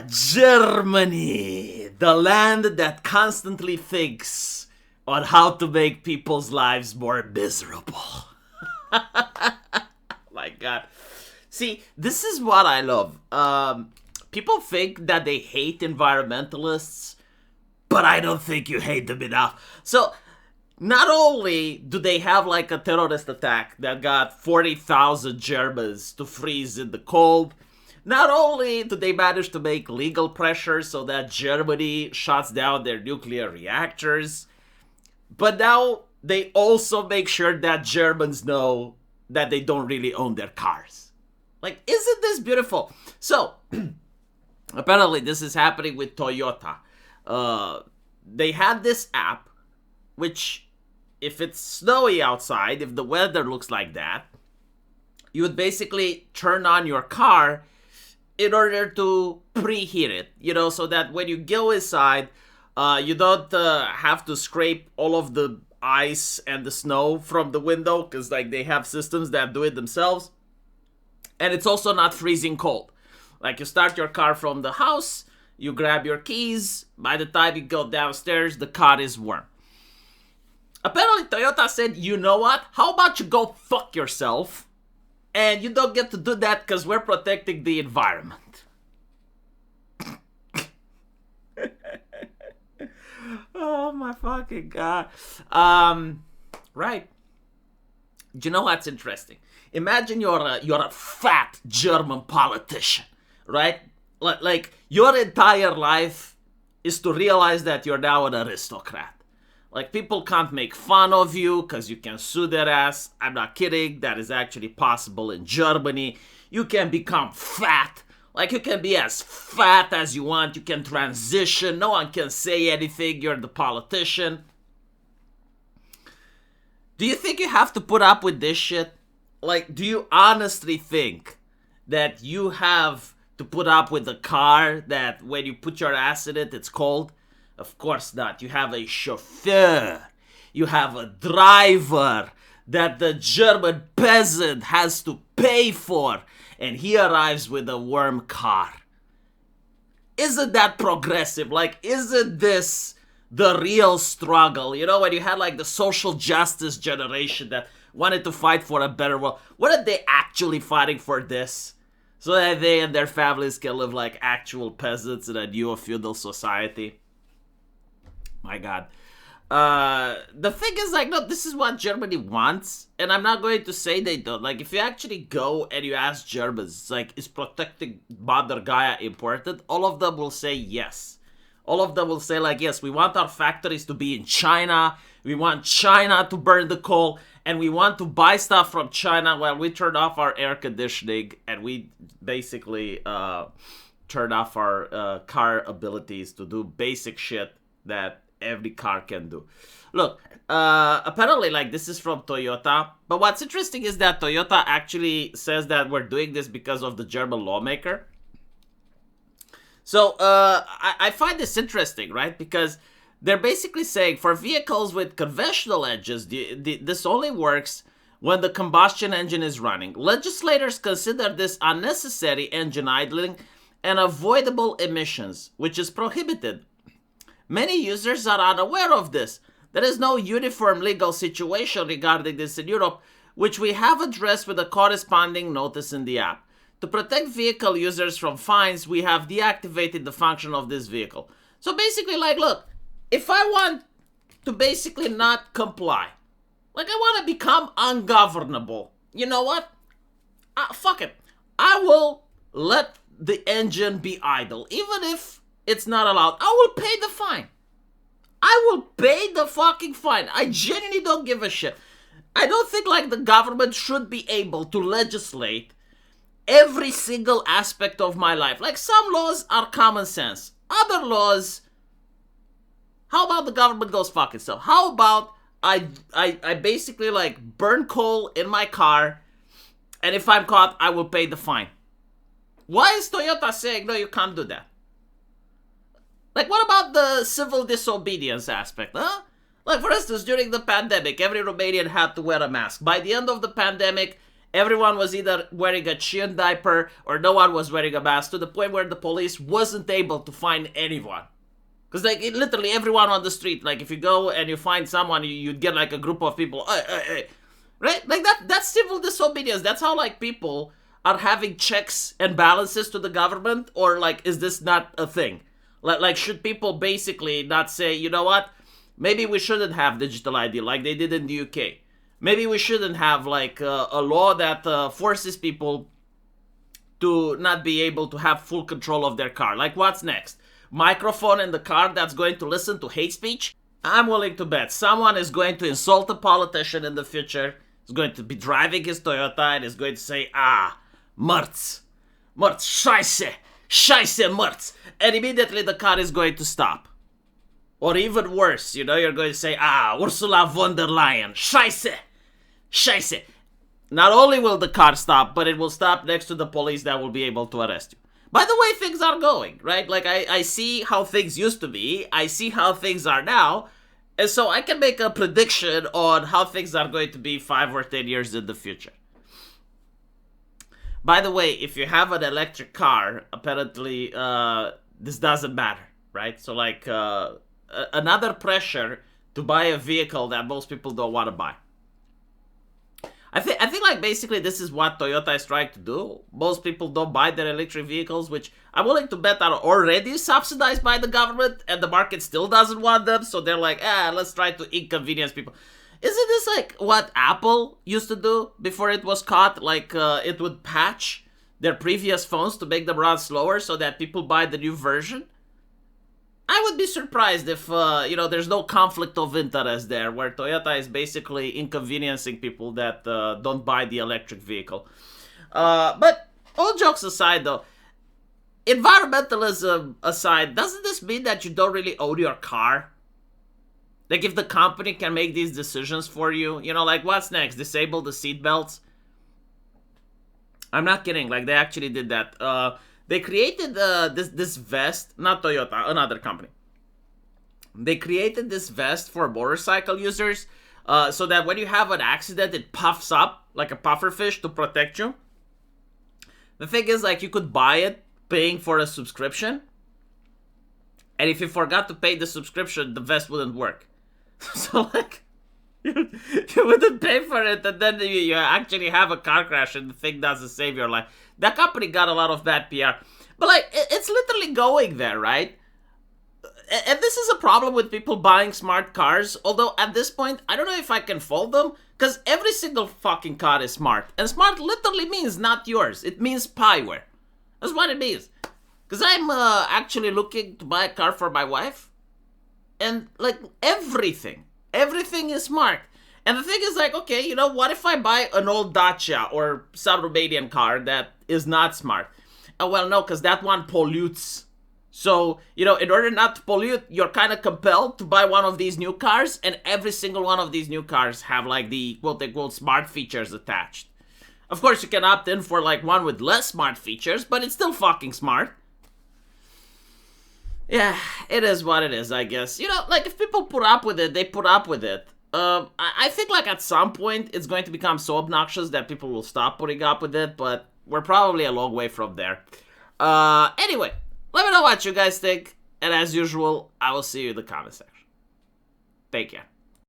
Germany, the land that constantly thinks on how to make people's lives more miserable. My God. See, this is what I love. People think that they hate environmentalists, but I don't think you hate them enough. So, not only do they have like a terrorist attack that got 40,000 Germans to freeze in the cold, not only do they manage to make legal pressure so that Germany shuts down their nuclear reactors, but now they also make sure that Germans know that they don't really own their cars. Like, isn't this beautiful? So, apparently this is happening with Toyota. They had this app, which, if it's snowy outside, if the weather looks like that, you would basically turn on your car in order to preheat it, so that when you go inside, you don't have to scrape all of the ice and the snow from the window, because like they have systems that do it themselves. And it's also not freezing cold. Like, you start your car from the house, you grab your keys, by the time you go downstairs, the car is warm. Apparently Toyota said, you know what, how about you go fuck yourself, and you don't get to do that because we're protecting the environment. Oh my fucking God. Right. Do you know what's interesting? Imagine you're a fat German politician, right? Like, your entire life is to realize that you're now an aristocrat. Like, people can't make fun of you because you can sue their ass. I'm not kidding. That is actually possible in Germany. You can become fat. Like, you can be as fat as you want. You can transition. No one can say anything. You're the politician. Do you think you have to put up with this shit? Like, do you honestly think that you have to put up with a car that when you put your ass in it, it's cold? Of course not. You have a chauffeur. You have a driver that the German peasant has to pay for. And he arrives with a warm car. Isn't that progressive? Like, isn't this the real struggle? When you had like the social justice generation that wanted to fight for a better world. Weren't they actually fighting for this? So that they and their families can live like actual peasants in a new feudal society? My God. The thing is, like, no, this is what Germany wants, and I'm not going to say they don't. Like, if you actually go and you ask Germans, it's like, is protecting Mother Gaia important? All of them will say yes. All of them will say, like, yes, we want our factories to be in China, we want China to burn the coal, and we want to buy stuff from China while we turn off our air conditioning, and we basically turn off our car abilities to do basic shit that every car can do. Look, apparently, like, this is from Toyota, but what's interesting is that Toyota actually says that we're doing this because of the German lawmaker. So, I find this interesting, right? Because they're basically saying for vehicles with conventional engines, this only works when the combustion engine is running. Legislators consider this unnecessary engine idling and avoidable emissions, which is prohibited. Many users are unaware of this. There is no uniform legal situation regarding this in Europe, which we have addressed with a corresponding notice in the app. To protect vehicle users from fines, we have deactivated the function of this vehicle. So basically, like, look, if I want to basically not comply, like, I want to become ungovernable, you know what? Fuck it. I will let the engine be idle, even if it's not allowed. I will pay the fine. I will pay the fucking fine. I genuinely don't give a shit. I don't think, like, the government should be able to legislate every single aspect of my life. Like, some laws are common sense. Other laws, how about the government goes fuck itself? How about I basically, like, burn coal in my car, and if I'm caught, I will pay the fine? Why is Toyota saying, no, you can't do that? Like, what about the civil disobedience aspect, huh? Like, for instance, during the pandemic, every Romanian had to wear a mask. By the end of the pandemic, everyone was either wearing a chin diaper or no one was wearing a mask, to the point where the police wasn't able to find anyone. Because, like, literally everyone on the street, like, if you go and you find someone, you'd get, like, a group of people, hey. Right? Like, that's civil disobedience. That's how, like, people are having checks and balances to the government, or, like, is this not a thing? Like, should people basically not say, you know what? Maybe we shouldn't have digital ID like they did in the UK. Maybe we shouldn't have, like, a law that forces people to not be able to have full control of their car. Like, what's next? Microphone in the car that's going to listen to hate speech? I'm willing to bet someone is going to insult a politician in the future, is going to be driving his Toyota and is going to say, Merz, scheiße, Merz. And immediately the car is going to stop. Or even worse, you're going to say, Ursula von der Leyen, scheiße. Not only will the car stop, but it will stop next to the police that will be able to arrest you. By the way things are going, right? Like, I see how things used to be, I see how things are now, and so I can make a prediction on how things are going to be 5 or 10 years in the future. By the way, if you have an electric car, apparently this doesn't matter, right? So, like, another pressure to buy a vehicle that most people don't want to buy. I think like basically this is what Toyota is trying to do. Most people don't buy their electric vehicles, which I'm willing to bet are already subsidized by the government, and the market still doesn't want them, so they're like, let's try to inconvenience people. Isn't this like what Apple used to do before it was caught? Like, it would patch their previous phones to make them run slower so that people buy the new version? I would be surprised if, there's no conflict of interest there, where Toyota is basically inconveniencing people that don't buy the electric vehicle. But all jokes aside, though, environmentalism aside, doesn't this mean that you don't really own your car? Like, if the company can make these decisions for you, like, what's next? Disable the seatbelts? I'm not kidding. Like, they actually did that. They created this vest, not Toyota, another company. They created this vest for motorcycle users so that when you have an accident, it puffs up like a pufferfish to protect you. The thing is, like, you could buy it paying for a subscription. And if you forgot to pay the subscription, the vest wouldn't work. So, like, you wouldn't pay for it, and then you actually have a car crash and the thing doesn't save your life. That company got a lot of bad PR. But, like, it's literally going there, right? And this is a problem with people buying smart cars. Although, at this point, I don't know if I can fault them, because every single fucking car is smart. And smart literally means not yours. It means spyware. That's what it means. Because I'm actually looking to buy a car for my wife. And, like, everything is smart. And the thing is, like, okay, what if I buy an old Dacia or some Romanian car that is not smart? Well, no, because that one pollutes. So, in order not to pollute, you're kind of compelled to buy one of these new cars, and every single one of these new cars have, like, the quote-unquote smart features attached. Of course, you can opt in for, like, one with less smart features, but it's still fucking smart. Yeah, it is what it is, I guess. Like, if people put up with it, they put up with it. I think, like, at some point, it's going to become so obnoxious that people will stop putting up with it, but we're probably a long way from there. Anyway, let me know what you guys think, and as usual, I will see you in the comment section. Take care.